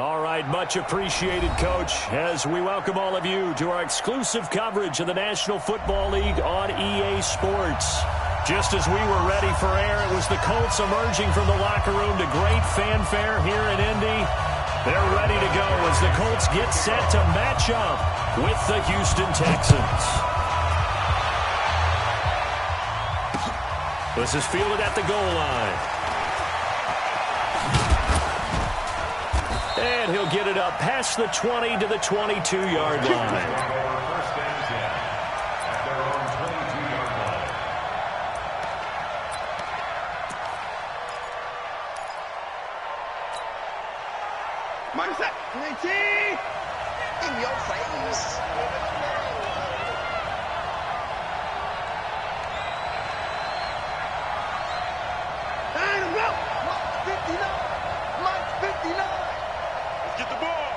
All right, much appreciated, Coach, as we welcome all of you to our exclusive coverage of the National Football League on EA Sports. Just as we were ready for air, it was the Colts emerging from the locker room to great fanfare here in Indy. They're ready to go as the Colts get set to match up with the Houston Texans. This is fielded at the goal line. And he'll get it up past the 20 to the 22-yard line. In your face. And go. Mike 59. Mike 59. Let's get the ball.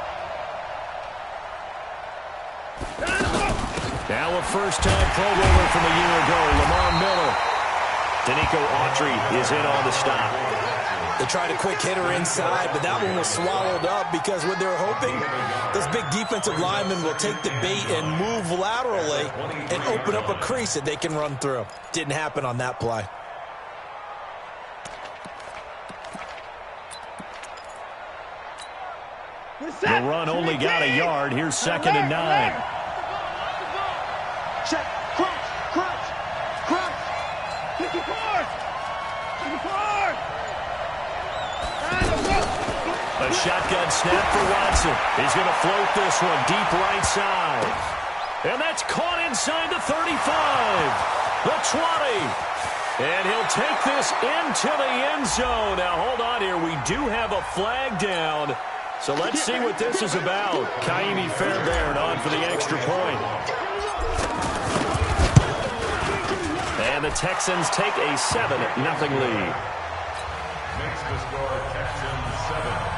Now a first-time Pro Bowler from a year ago, Lamar Miller. Danico Autry is in on the stop. They tried a quick hitter inside, but that one was swallowed up because what they're hoping, those big defensive linemen will take the bait and move laterally and open up a crease that they can run through. Didn't happen on that play. The run only got a yard. Here's 2nd and 9. Check. Crunch. Hit the board. A shotgun snap for Watson. He's going to float this one deep right side. And that's caught inside the 35. The 20. And he'll take this into the end zone. Now, hold on here. We do have a flag down. So let's see what this is about. Kaimi Fairbairn on for the extra point. And the Texans take a 7-0 lead. Makes the score Texans 7.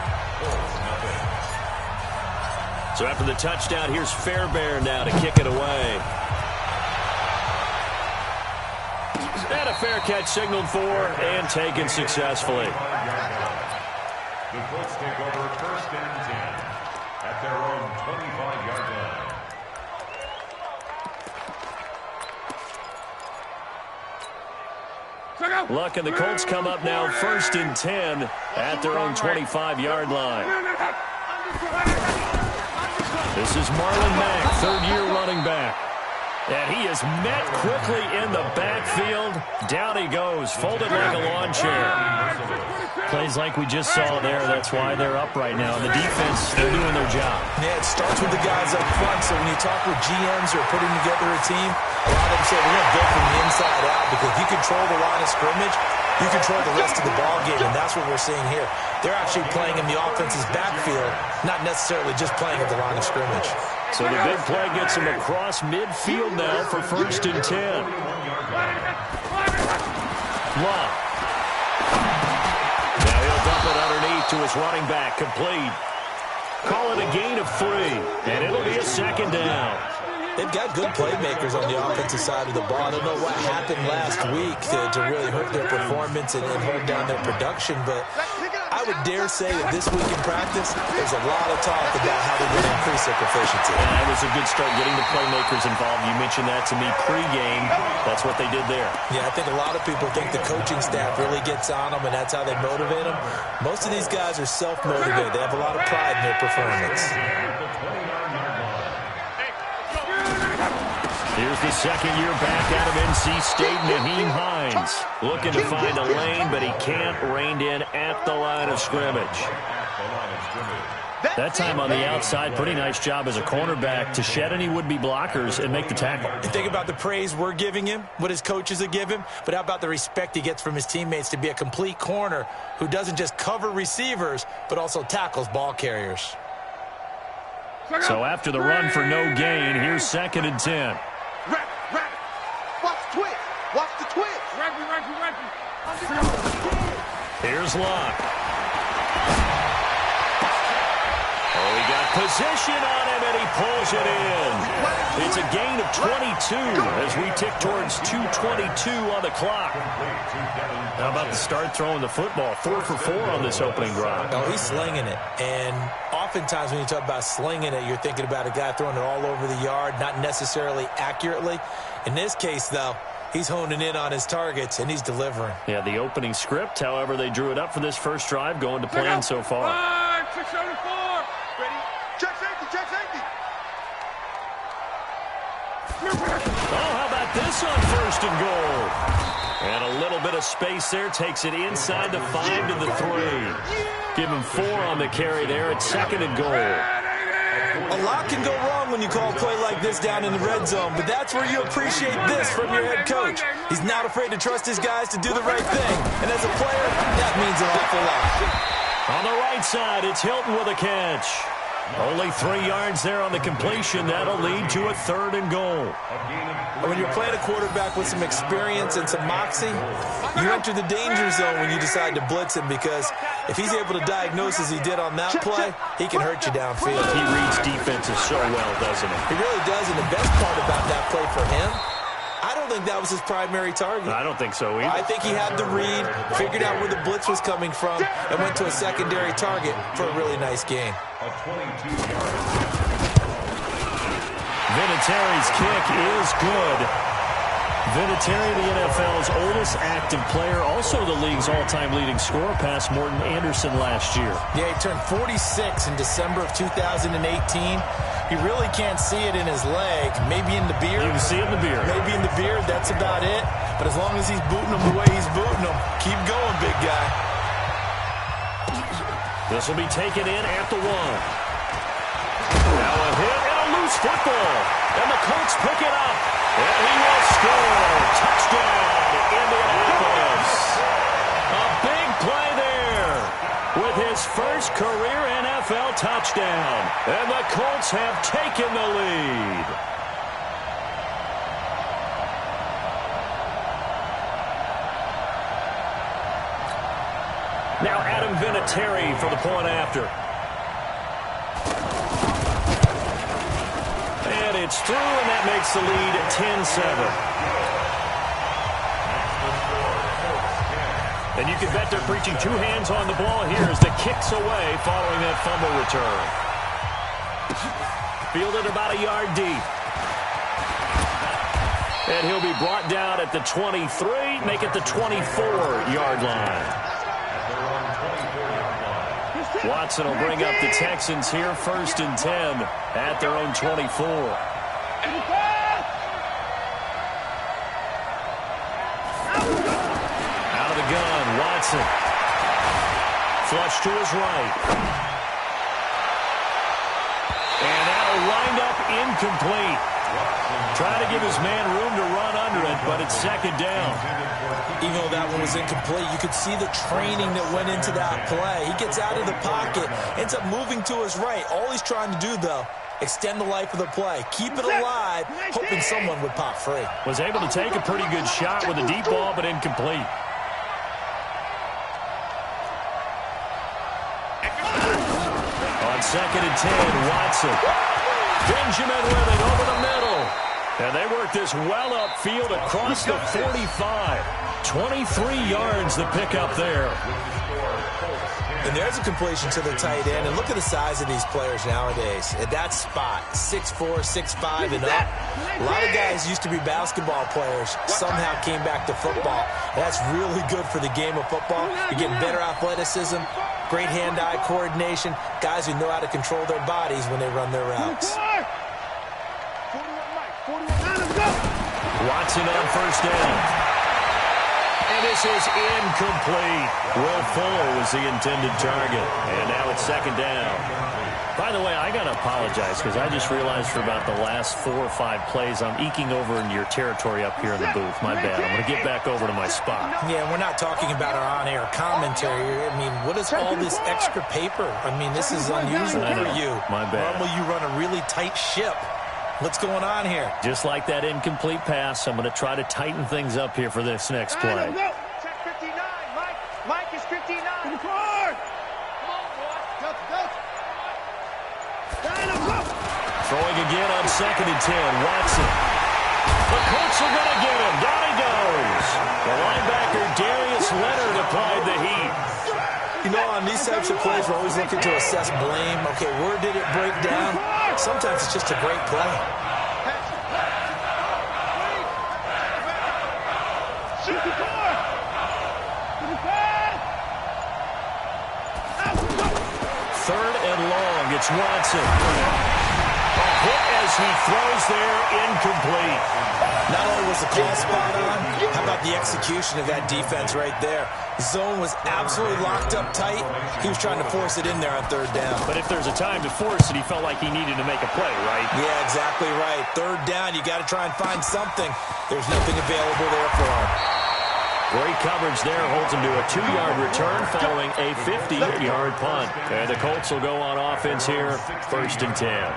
So after the touchdown, here's Fairbairn now to kick it away. And a fair catch signaled for and taken successfully. The Colts take over 1st and 10 at their own 25-yard line. Luck and the Colts come up now 1st and 10 at their own 25-yard line. This is Marlon Mack, 3rd-year running back. And he is met quickly in the backfield. Down he goes, folded like a lawn chair. Plays like we just saw there. That's why they're up right now. The defense, they're doing their job. Yeah, it starts with the guys up front. So when you talk with GMs who are putting together a team, a lot of them say we're going to build from the inside out because if you control the line of scrimmage, you control the rest of the ball game, and that's what we're seeing here. They're actually playing in the offense's backfield, not necessarily just playing at the line of scrimmage. So the big play gets him across midfield now for 1st and 10. Love. Now he'll dump it underneath to his running back, complete. Call it a gain of 3, and it'll be a 2nd down. They've got good playmakers on the offensive side of the ball. I don't know what happened last week to really hurt their performance and hold down their production, but I would dare say that this week in practice, there's a lot of talk about how they're going to increase their proficiency. And that was a good start getting the playmakers involved. You mentioned that to me pregame. That's what they did there. Yeah, I think a lot of people think the coaching staff really gets on them, and that's how they motivate them. Most of these guys are self-motivated. They have a lot of pride in their performance. Here's the 2nd-year back out of NC State, Naheem Hines. Looking to find a lane, but he can't. Reined in at the line of scrimmage. That time on the outside, pretty nice job as a cornerback to shed any would-be blockers and make the tackle. You think about the praise we're giving him, what his coaches have given him, but how about the respect he gets from his teammates to be a complete corner who doesn't just cover receivers, but also tackles ball carriers. So after the run for no gain, here's 2nd and 10. Rap. Watch the twitch. Here's Locke. Oh, he got position on him, and he pulls it in. It's a gain of 22 as we tick towards 2:22 on the clock. How about the start throwing the football? 4 for 4 on this opening drive. Oh, he's slinging it. And oftentimes when you talk about slinging it, you're thinking about a guy throwing it all over the yard, not necessarily accurately. In this case, though, he's honing in on his targets, and he's delivering. Yeah, the opening script, however, they drew it up for this first drive, going to plan so far. 674. Ready? Check safety, check safety. Oh, how about this on first and goal? And a little bit of space there takes it inside the 5 to the 3. Give him 4 on the carry there at second and goal. A lot can go wrong when you call a play like this down in the red zone, but that's where you appreciate this from your head coach. He's not afraid to trust his guys to do the right thing, and as a player, that means an awful lot. On the right side, it's Hilton with a catch. Only 3 yards there on the completion. That'll lead to a 3rd and goal. When you're playing a quarterback with some experience and some moxie, you enter the danger zone when you decide to blitz him, because if he's able to diagnose as he did on that play, he can hurt you downfield. He reads defenses so well, doesn't he? He really does, and the best part about that play for him, I don't think that was his primary target. I don't think so either. I think he had the read, figured out where the blitz was coming from, and went to a secondary target for a really nice gain. A 22-yard. Vinatieri's kick is good. Vinatieri, the NFL's oldest active player, also the league's all-time leading scorer, past Morton Anderson last year. Yeah, he turned 46 in December of 2018. He really can't see it in his leg. Maybe in the beard. You can see it in the beard. Maybe in the beard. That's about it. But as long as he's booting him the way he's booting him, keep going, big guy. This will be taken in at the 1. Now a hit and a loose football. And the Colts pick it up. And he will score. Touchdown, Indianapolis. A big play there with his first career NFL touchdown. And the Colts have taken the lead. Now Adam Vinatieri for the point after. And it's through, and that makes the lead 10-7. And you can bet they're preaching 2 hands on the ball here as the kick's away following that fumble return. Fielded about a yard deep. And he'll be brought down at the 23, make it the 24-yard line. Watson will bring up the Texans here, 1st and 10 at their own 24. Out of the gun, Watson. Flush to his right. And now lined up incomplete. Trying to give his man room to run under it, but it's 2nd down. Even though that one was incomplete, you could see the training that went into that play. He gets out of the pocket, ends up moving to his right. All he's trying to do, though, extend the life of the play. Keep it alive, hoping someone would pop free. Was able to take a pretty good shot with a deep ball, but incomplete. On 2nd and 10, Watson. Benjamin with it over the middle. And they work this well upfield across the 45. 23 yards the pickup there. And there's a completion to the tight end. And look at the size of these players nowadays. At that spot, 6'4", 6'5", and up. A lot of guys used to be basketball players, somehow came back to football. And that's really good for the game of football. You're getting better athleticism, great hand-eye coordination, guys who know how to control their bodies when they run their routes. Watson on 1st down. And this is incomplete. Will Fuller was the intended target. And now it's 2nd down. By the way, I got to apologize because I just realized for about the last 4 or 5 plays, I'm eking over into your territory up here in the booth. My bad. I'm going to get back over to my spot. Yeah, we're not talking about our on-air commentary. I mean, what is all this extra paper? I mean, this is unusual for you. My bad. Normally you run a really tight ship. What's going on here? Just like that incomplete pass, I'm going to try to tighten things up here for this next play. Check 59, Mike. Mike is 59. Come on, boy. Go. Throwing again on 2nd and 10, Watson. The Colts are going to get him. Down he goes. The linebacker, Darius Leonard, applied the heat. You know, on on these types of plays, we're always looking to assess blame. Okay, where did it break down? Sometimes it's just a great play. Third and long. It's Watson. A hit as he throws there, incomplete. Not only was the call spot on, how about the execution of that defense right there? Zone was absolutely locked up tight. He was trying to force it in there on third down. But if there's a time to force it, he felt like he needed to make a play, right? Yeah, exactly right. Third down, you got to try and find something. There's nothing available there for him. Great coverage there, holds him to a 2-yard return following a 50-yard punt. And the Colts will go on offense here, 1st and 10.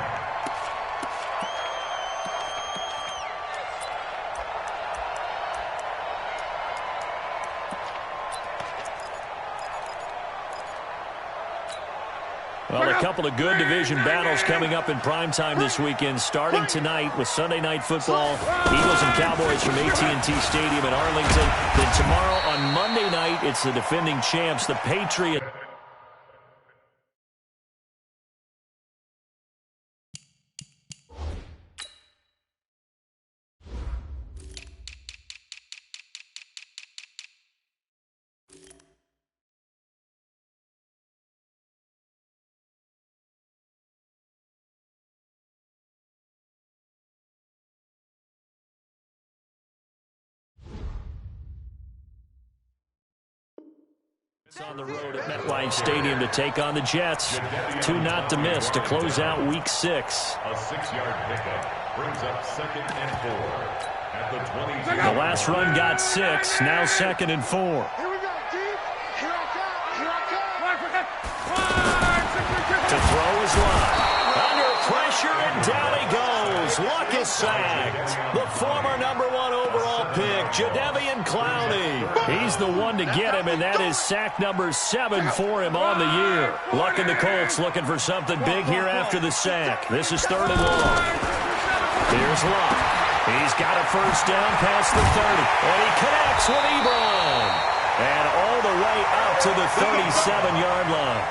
Well, a couple of good division battles coming up in primetime this weekend, starting tonight with Sunday Night Football, Eagles and Cowboys from AT&T Stadium in Arlington. Then tomorrow on Monday night, it's the defending champs, the Patriots. On the road at MetLife Stadium to take on the Jets. 2 not to miss to close out Week 6. A 6-yard pickup brings up 2nd and 4 at the 20. The last run got 6, now 2nd and 4. Here we go, Chief. Here I come. To throw is Luck. Under pressure, and down he goes. Luck is sacked. The former #1 overall pick, Jadeveon Clowney. He's the one to get him, and that is sack number 7 for him on the year. Luck and the Colts looking for something big here after the sack. This is 3rd and long. Here's Luck. He's got a first down past the 30, and he connects with Ebron. And all the way up to the 37-yard line.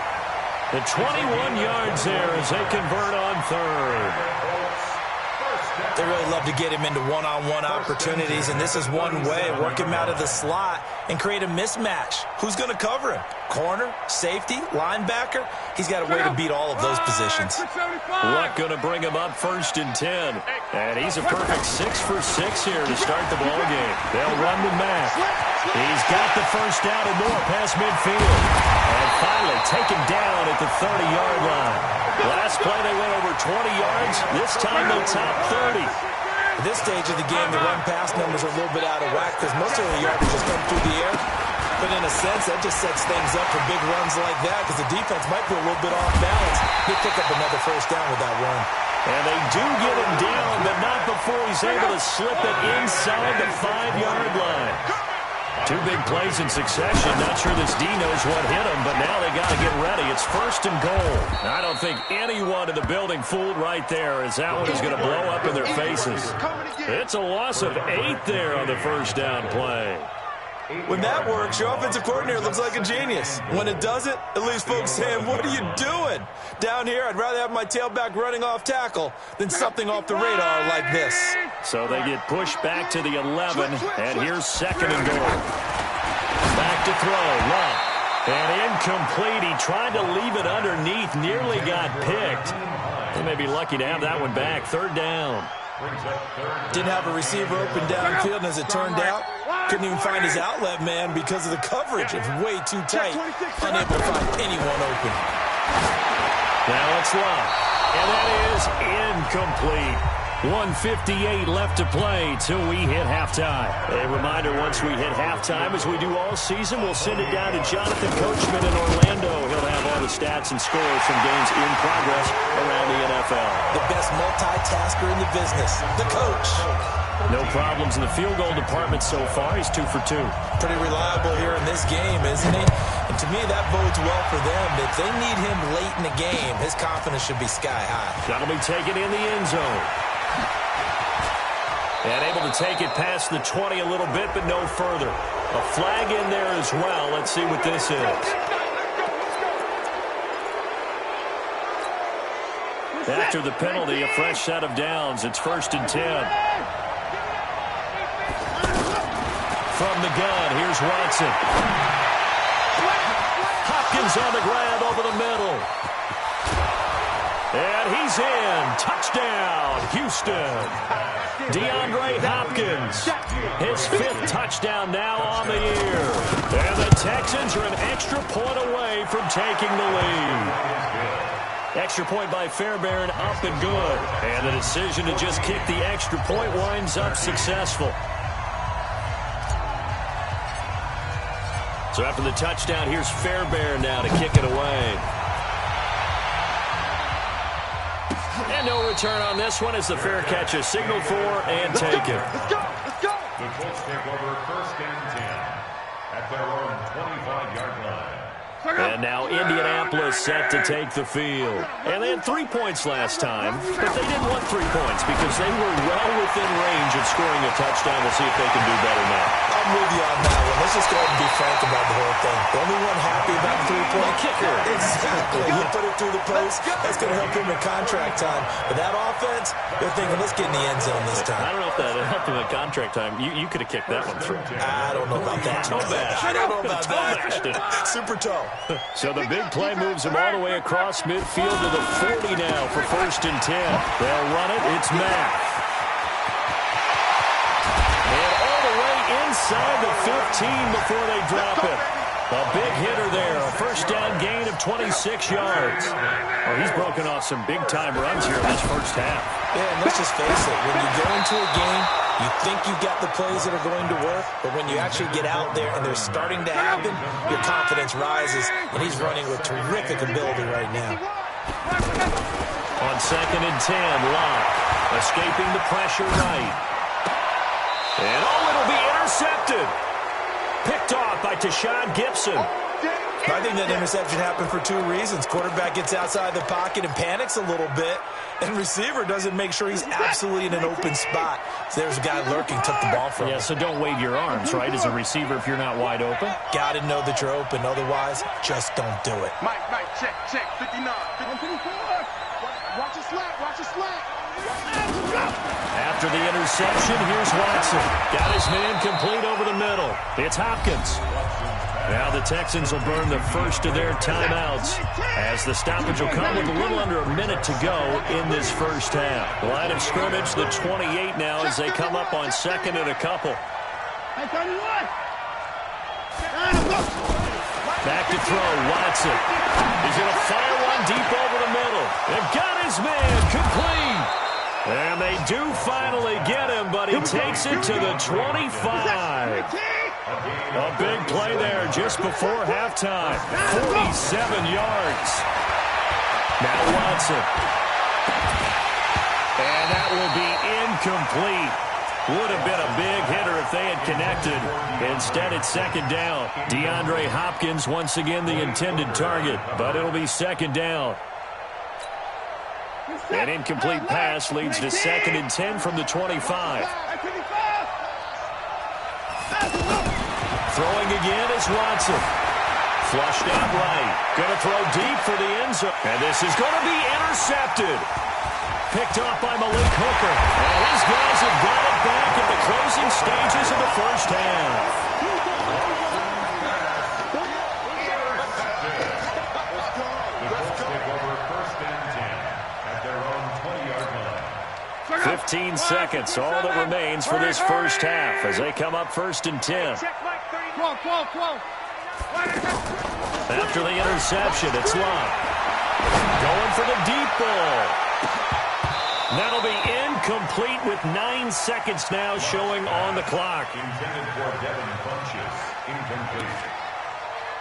The 21 yards there as they convert on 3rd. They really love to get him into one-on-one opportunities, and this is one way. Work him out of the slot and create a mismatch. Who's going to cover him? Corner, safety, linebacker? He's got a way to beat all of those positions. Luck going to bring him up 1st and 10. And he's a perfect 6 for 6 here to start the ball game. They'll run to Mack. He's got the first down and more past midfield. And finally taken down at the 30-yard line. Last play they went over 20 yards. This time they top 30. At this stage of the game, the run-pass numbers are a little bit out of whack because most of the yardage just come through the air. But in a sense, that just sets things up for big runs like that because the defense might be a little bit off balance. They pick up another first down with that run. And they do get him down, but not before he's able to slip it inside the 5-yard line. 2 big plays in succession. Not sure this D knows what hit him, but now they got to get ready. It's 1st and goal. I don't think anyone in the building fooled right there, as that one is going to blow up in their faces. It's a loss of 8 there on the first down play. When that works, your offensive coordinator looks like a genius. When it doesn't, it leaves folks saying, what are you doing? Down here, I'd rather have my tailback running off tackle than something off the radar like this. So they get pushed back to the 11, and here's 2nd and goal. Back to throw, Luck. And incomplete. He tried to leave it underneath, nearly got picked. They may be lucky to have that one back. 3rd down. Didn't have a receiver open downfield, and as it turned out, couldn't even find his outlet man because of the coverage. It's way too tight. Unable to find anyone open. Now it's Luck. And that is incomplete. 1:58 left to play till we hit halftime. A reminder, once we hit halftime, as we do all season, we'll send it down to Jonathan Coachman in Orlando. He'll have all the stats and scores from games in progress around the NFL. The best multitasker in the business, the coach. No problems in the field goal department so far. He's 2 for 2. Pretty reliable here in this game, isn't he? And to me, that bodes well for them. If they need him late in the game, his confidence should be sky high. That'll be taken in the end zone. And able to take it past the 20 a little bit, but no further. A flag in there as well. Let's see what this is. After the penalty, a fresh set of downs. It's 1st and 10. From the gun, here's Watson. Hopkins on the grab over the middle. And he's in. Touchdown, Houston. DeAndre Hopkins, his 5th touchdown now on the year. And the Texans are an extra point away from taking the lead. Extra point by Fairbairn, up and good. And the decision to just kick the extra point winds up successful. So after the touchdown, here's Fairbairn now to kick it away. And no return on this one as the fair catch is signaled for and taken. Let's go! Let's go! The Colts take over 1st and 10 at their own 25-yard line. And now Indianapolis set to take the field. And they had 3 points last time, but they didn't want 3 points because they were well within range of scoring a touchdown. We'll see if they can do better now. I'm with you on that one. Let's just go ahead and be frank about the whole thing. The only one happy about the 3-point kicker. Exactly. He put it through the post. That's going to help him in contract time. But that offense, they're thinking, let's get in the end zone this time. I don't know if that helped him in contract time. You could have kicked that one through. I don't know about that. I don't know about that. Super toe. So the big play moves him all the way across midfield to the 40 now for 1st and 10. They'll run it. It's Mack. And all the way inside the 15 before they drop it. A big hitter there. A 1st down gain of 26 yards. Oh, he's broken off some big-time runs here in this 1st half. Yeah, and let's just face it. When you go into a game, you think you've got the plays that are going to work, but when you actually get out there and they're starting to happen, your confidence rises, and he's running with terrific ability right now. On 2nd and 10, Locke escaping the pressure right. And it'll be intercepted. Picked off by Tashawn Gibson. I think that interception happened for 2 reasons. Quarterback gets outside the pocket and panics a little bit, and receiver doesn't make sure he's absolutely in an open spot. So there's a guy lurking, took the ball from him. Yeah, so don't wave your arms, right, as a receiver if you're not wide open. Got to know that you're open. Otherwise, just don't do it. Mike, check, 59. 154. Watch your slack, watch your slack. After the interception, here's Watson. Got his man complete over the middle. It's Hopkins. Now the Texans will burn the first of their timeouts as the stoppage will come with a little under a minute to go in this 1st half. The line of scrimmage, the 28 now as they come up on 2nd and a couple. Back to throw, Watson. He's going to fire one deep over the middle. They've got his man complete. And they do finally get him, but he takes it to the 25. A big play there just before halftime. 47 yards. Now Watson. And that will be incomplete. Would have been a big hitter if they had connected. Instead, it's 2nd down. DeAndre Hopkins once again the intended target, but it'll be 2nd down. An incomplete pass leads to 2nd and 10 from the 25. Throwing again is Watson. Flushed out right. Going to throw deep for the end zone. And this is going to be intercepted. Picked off by Malik Hooker. And his guys have got it back at the closing stages of the 1st half. The Colts take over 1st and 10 at their own 20-yard line. 15 seconds, all that remains for this 1st half as they come up 1st and 10. After the interception, it's Locke. Going for the deep ball. That'll be incomplete with 9 seconds now showing on the clock. Intended for Devin Funches. Incomplete.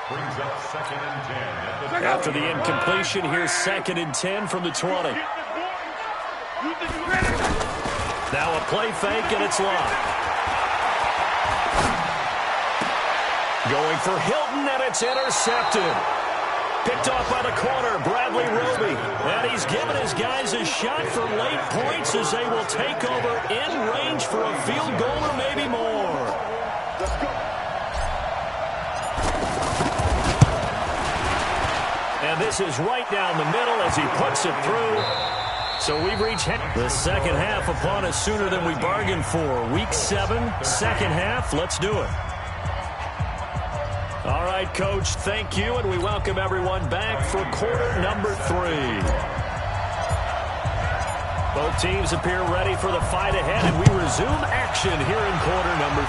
Brings up 2nd and 10. After the incompletion, here's 2nd and 10 from the 20. Now a play fake, and it's Locke. Going for Hilton, and it's intercepted. Picked off by the corner, Bradley Roby. And he's given his guys a shot for late points as they will take over in range for a field goal or maybe more. And this is right down the middle as he puts it through. So we've reached the second half upon us sooner than we bargained for. Week 7, second half. Let's do it. All right, Coach, thank you, and we welcome everyone back for quarter number 3. Both teams appear ready for the fight ahead, and we resume action here in quarter number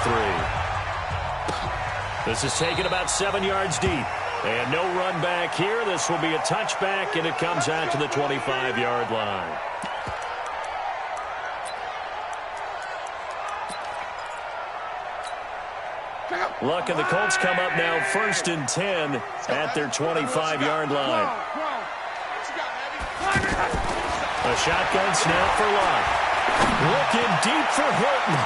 3. This is taken about 7 yards deep. And no run back here. This will be a touchback, and it comes out to the 25-yard line. Luck and the Colts come up now 1st and 10 at their 25-yard line. A shotgun snap for Luck. Looking deep for Hilton.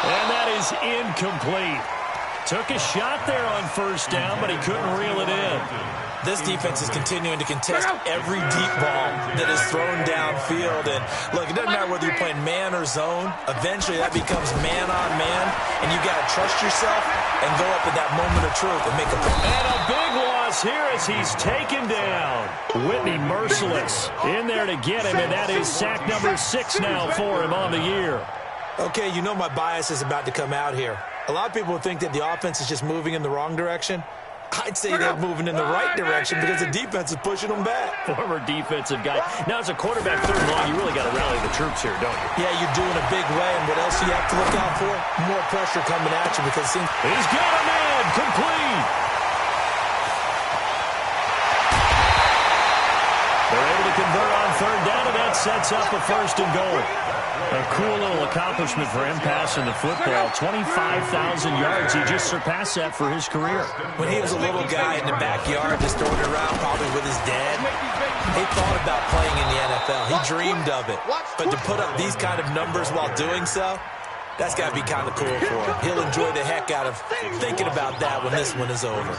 And that is incomplete. Took a shot there on 1st down, but he couldn't reel it in. This defense is continuing to contest every deep ball that is thrown downfield. And, look, it doesn't matter whether you're playing man or zone. Eventually, that becomes man-on-man, and you got to trust yourself and go up at that moment of truth and make a play. And a big loss here as he's taken down. Whitney merciless in there to get him, and that is sack number 6 now for him on the year. Okay, you know my bias is about to come out here. A lot of people think that the offense is just moving in the wrong direction. I'd say they're moving in the right direction because the defense is pushing them back. Former defensive guy. Now, as a quarterback 3rd and long, you really got to rally the troops here, don't you? Yeah, you're doing a big way, and what else do you have to look out for? More pressure coming at you because it seems... He's got a man! Complete! They're able to convert on 3rd down, and that sets up a 1st and goal. A cool little accomplishment for him passing the football. 25,000 yards. He just surpassed that for his career. When he was a little guy in the backyard just throwing it around probably with his dad, he thought about playing in the NFL. He dreamed of it. But to put up these kind of numbers while doing so, that's got to be kind of cool for him. He'll enjoy the heck out of thinking about that when this one is over.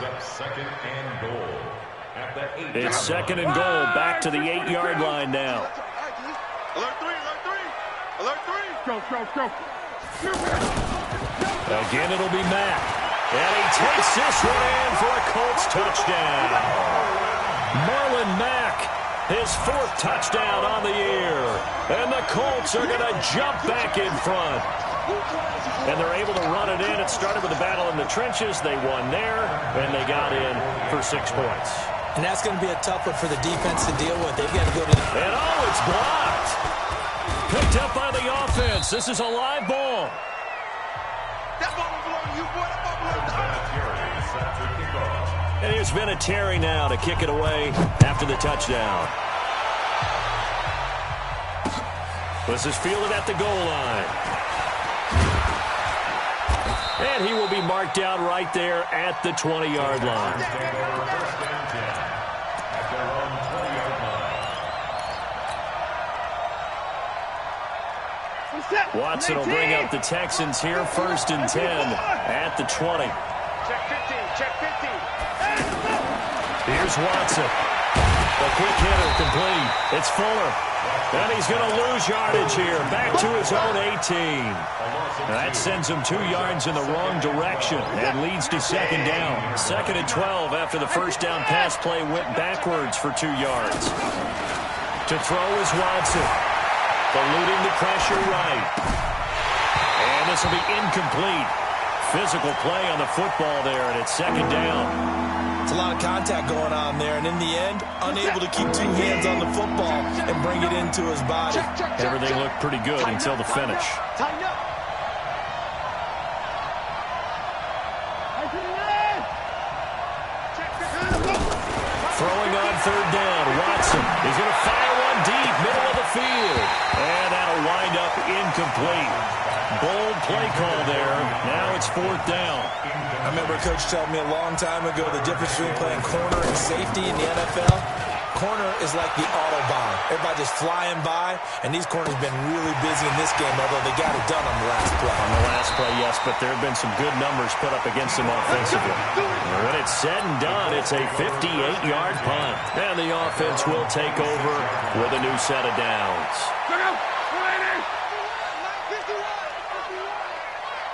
It's 2nd and goal. Back to the 8-yard line now. Alert 3, alert 3. Alert 3. Go. Again, it'll be Mack. And he takes this one in for a Colts touchdown. Marlon Mack, his 4th touchdown on the year. And the Colts are going to jump back in front. And they're able to run it in. It started with a battle in the trenches. They won there, and they got in for 6 points. And that's going to be a tough one for the defense to deal with. They've got to go to the... And it's blocked. Picked up by the offense. This is a live ball. That ball belongs to you, boy. That ball belongs to you. And there's been a Terry now to kick it away after the touchdown. This is fielded at the goal line. And he will be marked out right there at the 20-yard line. Watson will bring up the Texans here, 1st and 10 at the 20. Check 15, check 15. Here's Watson. The quick hitter complete. It's Fuller. And he's going to lose yardage here. Back to his own 18. That sends him 2 yards in the wrong direction and leads to 2nd down. 2nd and 12 after the 1st down pass play went backwards for 2 yards. To throw is Watson. Eluding the pressure right. And this will be incomplete. Physical play on the football there, and it's 2nd down. It's a lot of contact going on there, and in the end, unable to keep 2 hands on the football and bring it into his body. Everything looked pretty good until the finish. Tighten up. Throwing on 3rd down, Watson is going to fire one deep, middle of the field. And that'll wind up incomplete. Bold play call there. Now it's 4th down. I remember a coach telling me a long time ago the difference between playing corner and safety in the NFL. Corner is like the Autobahn. Everybody just flying by, and these corners have been really busy in this game, although they got it done on the last play. On the last play, yes, but there have been some good numbers put up against them offensively. When it's said and done, it's a 58-yard punt. And the offense will take over with a new set of downs. Look out!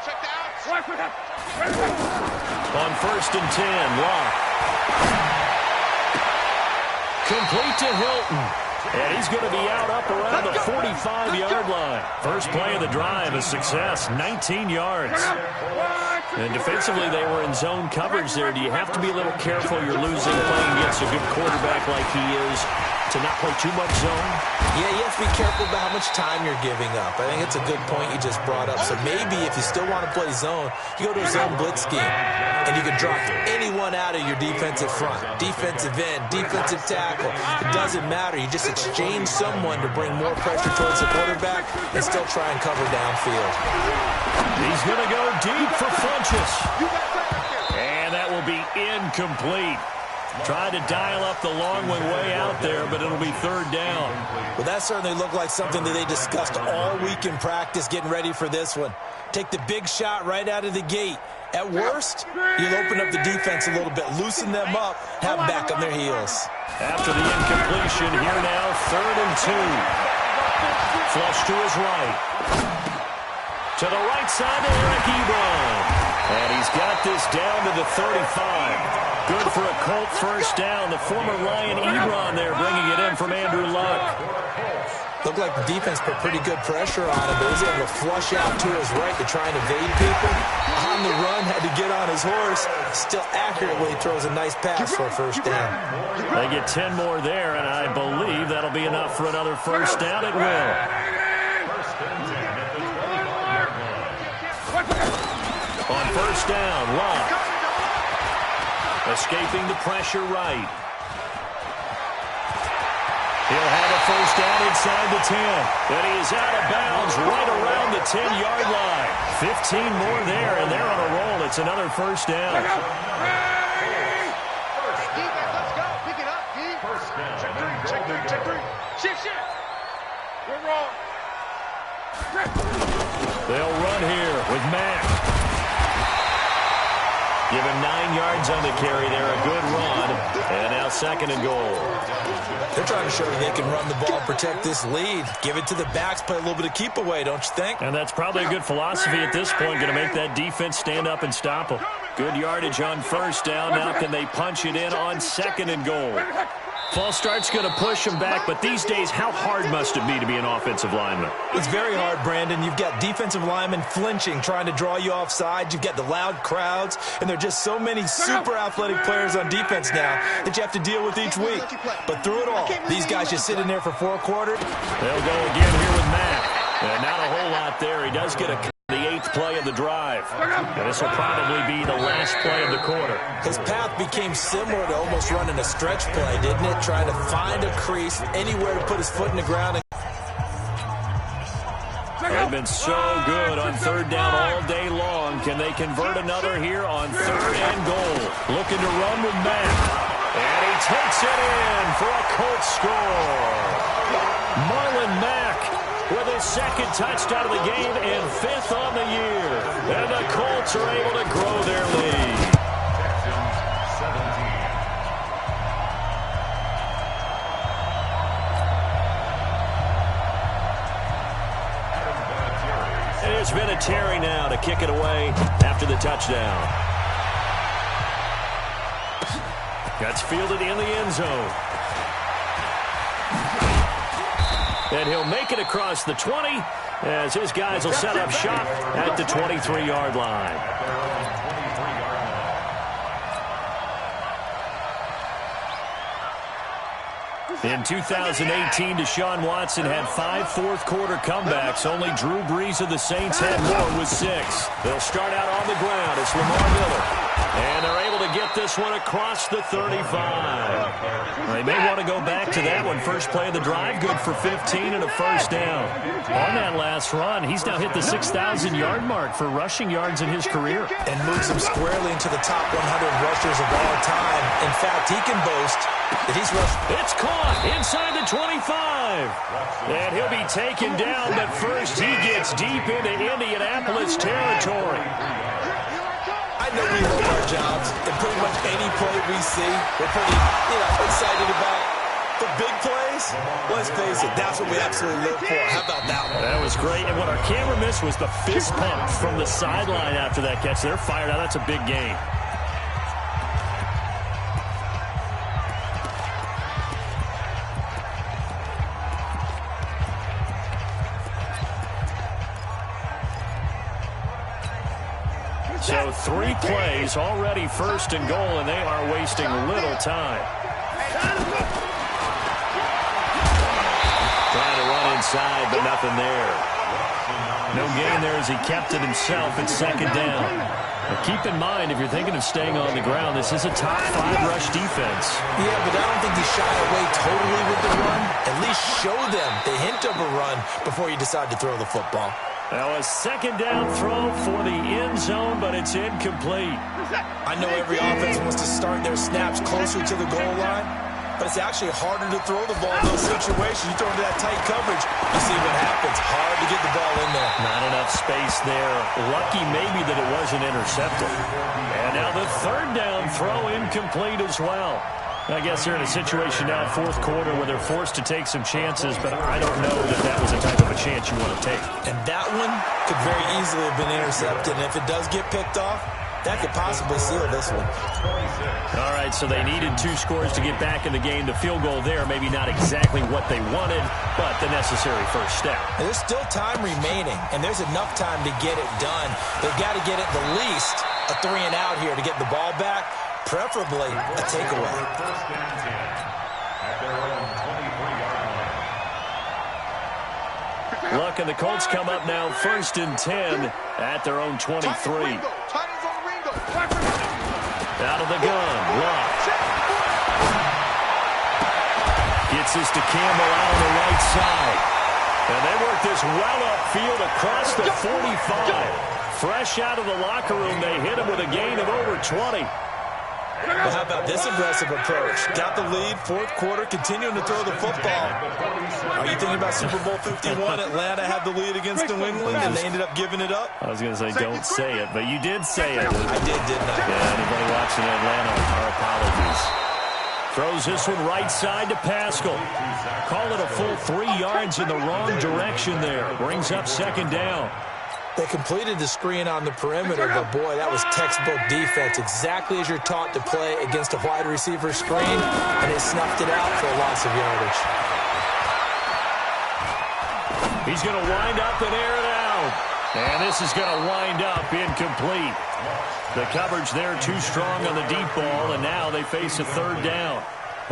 Check the outs. On 1st and 10, Locke. Complete to Hilton. And he's going to be out up around the 45-yard line. First play of the drive, a success, 19 yards. And defensively, they were in zone coverage there. Do you have to be a little careful? You're losing playing against a good quarterback like he is to not play too much zone? Yeah, you have to be careful about how much time you're giving up. I think it's a good point you just brought up. So maybe if you still want to play zone, you go to a zone blitz scheme. And you can drop anyone out of your defensive front. Defensive end, defensive tackle. It doesn't matter. You just exchange someone to bring more pressure towards the quarterback and still try and cover downfield. He's going to go deep for Funchess. And that will be incomplete. Tried to dial up the long one way out there, but it'll be third down. Well, that certainly looked like something that they discussed all week in practice getting ready for this one. Take the big shot right out of the gate. At worst, you'll open up the defense a little bit, loosen them up, have them back on their heels. After the incompletion, here now, 3rd and 2. Flush to his right. To the right side to Eric Ebron. And he's got this down to the 35. Good for a Colt first down. The former Lion Ebron there bringing it in from Andrew Luck. Looked like the defense put pretty good pressure on him, but he was able to flush out to his right to try and evade people. On the run, had to get on his horse. Still accurately throws a nice pass for a first down. They get 10 more there, and I believe that'll be enough for another first down. It will. On first down, Luck. Escaping the pressure right. He'll have a first down inside the 10. And he is out of bounds right around the 10-yard line. 15 more there, and they're on a roll. It's another first down. Let's go. Pick it up, D. Check three. Shift. We're wrong. They'll run here with Mack. Give him 9 yards on the carry there. A good run. And now 2nd and goal. They're trying to show you they can run the ball and protect this lead. Give it to the backs, play a little bit of keep away, don't you think? And that's probably a good philosophy at this point. Going to make that defense stand up and stop them. Good yardage on first down. Now can they punch it in on 2nd and goal? False start's going to push them back, but these days, how hard must it be to be an offensive lineman? It's very hard, Brandon. You've got defensive linemen flinching, trying to draw you off sides. You've got the loud crowds, and there are just so many super athletic players on defense now that you have to deal with each week. But through it all, these guys just sit in there for 4 quarters. They'll go again here with Mack. And not a whole lot there. He does get the 8th play of the drive. And this will probably be the last play of the quarter. His path became similar to almost running a stretch play, didn't it? Trying to find a crease, anywhere to put his foot in the ground. They've been so good on 3rd down all day long. Can they convert another here on 3rd and goal? Looking to run with Mack. And he takes it in for a Colts score. Marlon Mack with his 2nd touchdown of the game and 5th on the year. And the Colts are able to grow their lead. It's Vinatieri now to kick it away after the touchdown. That's fielded in the end zone. And he'll make it across the 20 as his guys will set up shop at the 23-yard line. In 2018, Deshaun Watson had 5 fourth-quarter comebacks. Only Drew Brees of the Saints had more with 6. They'll start out on the ground. It's Lamar Miller. And they're able to get this one across the 35. They may want to go back to that one. First play of the drive, good for 15 and a first down. On that last run, he's now hit the 6,000-yard mark for rushing yards in his career. And moves him squarely into the top 100 rushers of all time. In fact, he can boast that he's rushed. It's caught inside the 25. And he'll be taken down, but first he gets deep into Indianapolis territory. I know we love our jobs, and pretty much any play we see, we're pretty, excited about. The big plays, let's face it, that's what we absolutely live for. How about that one? That was great, and what our camera missed was the fist pump from the sideline after that catch. They're fired out. That's a big game. So 3 plays, already first and goal, and they are wasting little time. Trying to run inside, but nothing there. No gain there as he kept it himself at second down. But keep in mind, if you're thinking of staying on the ground, this is a top 5 rush defense. Yeah, but I don't think you shy away totally with the run. At least show them the hint of a run before you decide to throw the football. Now a second down throw for the end zone, but it's incomplete. I know every offense wants to start their snaps closer to the goal line, but it's actually harder to throw the ball in those situations. You throw into that tight coverage, you see what happens. Hard to get the ball in there. Not enough space there. Lucky maybe that it wasn't intercepted. And now the third down throw incomplete as well. I guess they're in a situation now, fourth quarter, where they're forced to take some chances, but I don't know that that was the type of a chance you want to take. And that one could very easily have been intercepted. And if it does get picked off, that could possibly seal this one. All right, so they needed 2 scores to get back in the game. The field goal there, maybe not exactly what they wanted, but the necessary first step. And there's still time remaining, and there's enough time to get it done. They've got to get at the least a 3 and out here to get the ball back, preferably a takeaway. First and 10 at their own 23-yard line. Luck and the Colts come up now first and 10 at their own 23. Out of the gun, Luck. Gets this to Campbell out on the right side. And they work this well upfield across the 45. Fresh out of the locker room, they hit him with a gain of over 20. Well, how about this aggressive approach? Got the lead, fourth quarter, continuing to throw the football. Are you thinking about Super Bowl 51? Atlanta had the lead against New England, and they ended up giving it up? I was going to say, don't say it, but you did say it. I did, didn't I? Yeah, anybody watching Atlanta, our apologies. Throws this one right side to Pascal. Call it a full 3 yards in the wrong direction there. Brings up second down. They completed the screen on the perimeter, but boy, that was textbook defense. Exactly as you're taught to play against a wide receiver screen, and they snuffed it out for a loss of yardage. He's going to wind up and air it out. And this is going to wind up incomplete. The coverage there too strong on the deep ball, and now they face a third down.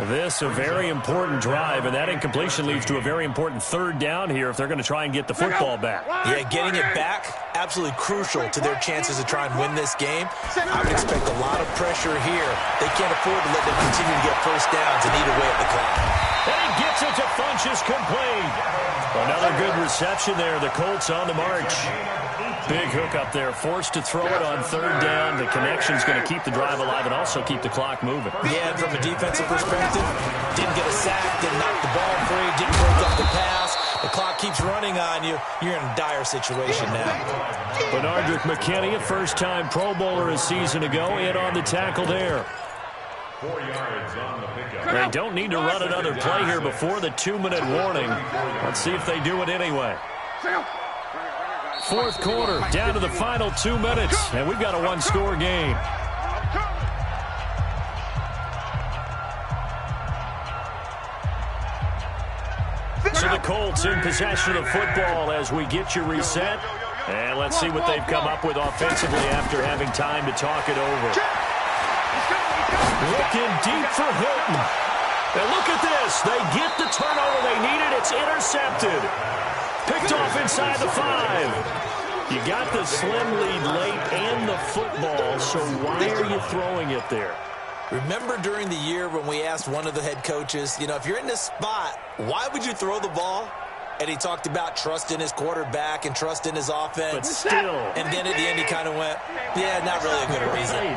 This a very important drive, and that incompletion leads to a very important third down here if they're going to try and get the football back. Yeah, getting it back, absolutely crucial to their chances to try and win this game. I would expect a lot of pressure here. They can't afford to let them continue to get first downs and eat away at the clock. And he gets it to Funchess complete. Another good reception there. The Colts on the march. Big hook up there, forced to throw it on third down. The connection's going to keep the drive alive and also keep the clock moving. Yeah, and from a defensive perspective, didn't get a sack, didn't knock the ball free, didn't break up the pass. The clock keeps running on you. You're in a dire situation now. Benardrick McKinney, a first-time Pro Bowler a season ago, in on the tackle there. 4 yards on the pickup. They don't need to run another play here before the 2-minute warning. Let's see if they do it anyway. Fourth quarter, down to the final 2 minutes, and we've got a one-score game. So the Colts in possession of the football as we get you reset. And let's see what they've come up with offensively after having time to talk it over. Looking deep for Hilton. And look at this. They get the turnover they needed. It's intercepted. Picked off inside the 5. You got the slim lead late and the football, so why are you throwing it there? Remember during the year when we asked one of the head coaches, you know, if you're in this spot, why would you throw the ball? And he talked about trust in his quarterback and trust in his offense. But still. And then at the end he kind of went, yeah, not really a good reason.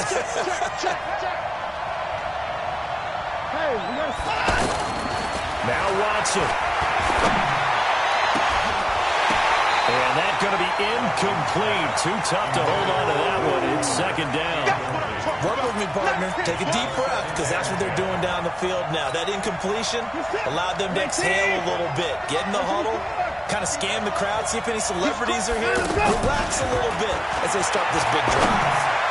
Now Watson. And that's going to be incomplete. Too tough to hold on to that one. It's second down. Work with me, partner. Take a deep breath, because that's what they're doing down the field now. That incompletion allowed them to exhale a little bit. Get in the huddle, kind of scan the crowd, see if any celebrities are here. Relax a little bit as they start this big drive.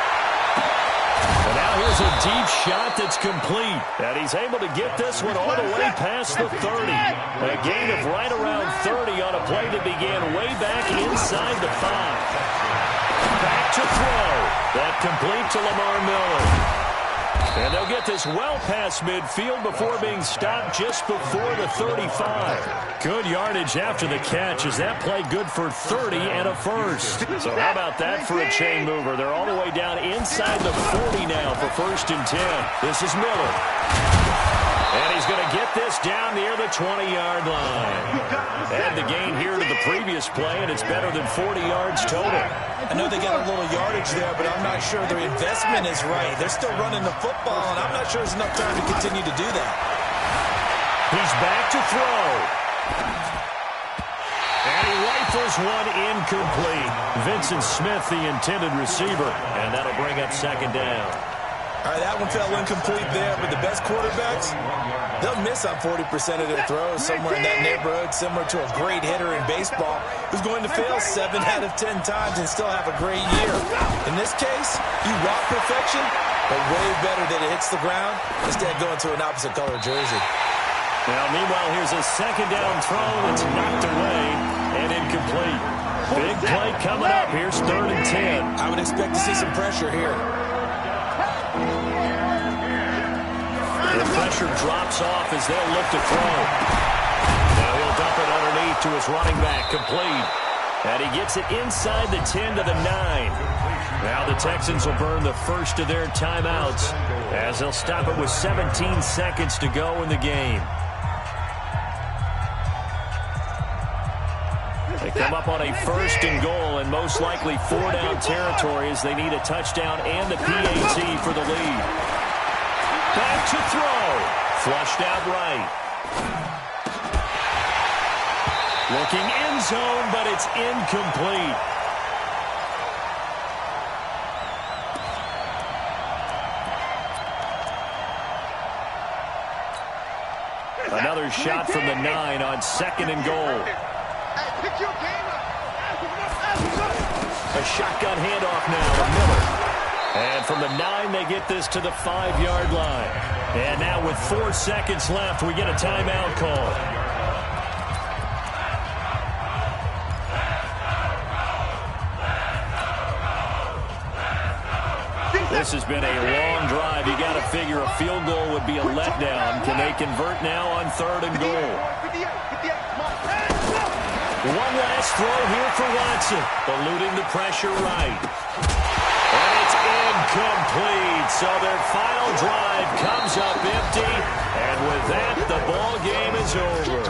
And now here's a deep shot that's complete. And he's able to get this one all the way past the 30. A gain of right around 30 on a play that began way back inside the 5. Back to throw. That complete to Lamar Miller. And they'll get this well past midfield before being stopped just before the 35. Good yardage after the catch. Is that play good for 30 and a first? So how about that for a chain mover? They're all the way down inside the 40 now for 1st and 10. This is Miller. And he's going to get this down near the 20-yard line. Add the gain here to the previous play, and it's better than 40 yards total. I know they got a little yardage there, but I'm not sure their investment is right. They're still running the football, and I'm not sure there's enough time to continue to do that. He's back to throw. And he rifles one incomplete. Vincent Smith, the intended receiver, and that'll bring up 2nd down. All right, that one fell incomplete there, but the best quarterbacks, they'll miss on 40% of their throws, somewhere in that neighborhood, similar to a great hitter in baseball who's going to fail 7 out of 10 times and still have a great year. In this case, you want perfection, but way better that it hits the ground instead of going to an opposite color jersey. Now, meanwhile, here's a 2nd down throw that's knocked away and incomplete. Big play coming up. Here's 3rd and 10. I would expect to see some pressure here. The pressure drops off as they'll look to throw. Now he'll dump it underneath to his running back, complete. And he gets it inside the 10 to the 9. Now the Texans will burn the first of their timeouts as they'll stop it with 17 seconds to go in the game. They come up on a 1st and goal and most likely 4-down territory as they need a touchdown and a PAT for the lead. Back to throw. Flushed out right. Looking end zone, but it's incomplete. Another shot from the 9 on 2nd and goal. A shotgun handoff now to Miller. And from the 9, they get this to the 5-yard line. And now with 4 seconds left, we get a timeout call. This has been a long drive. You got to figure a field goal would be a letdown. Can they convert now on 3rd and goal? One last throw here for Watson. Eluding the pressure right. And it's incomplete. So their final drive comes up empty. And with that, the ball game is over.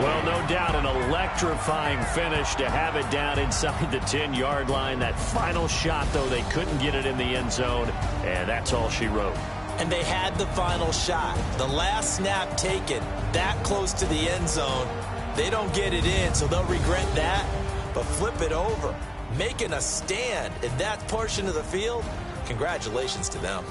Well, no doubt an electrifying finish to have it down inside the 10-yard line. That final shot, though, they couldn't get it in the end zone. And that's all she wrote. And they had the final shot. The last snap taken that close to the end zone. They don't get it in, so they'll regret that. But flip it over, making a stand in that portion of the field, congratulations to them.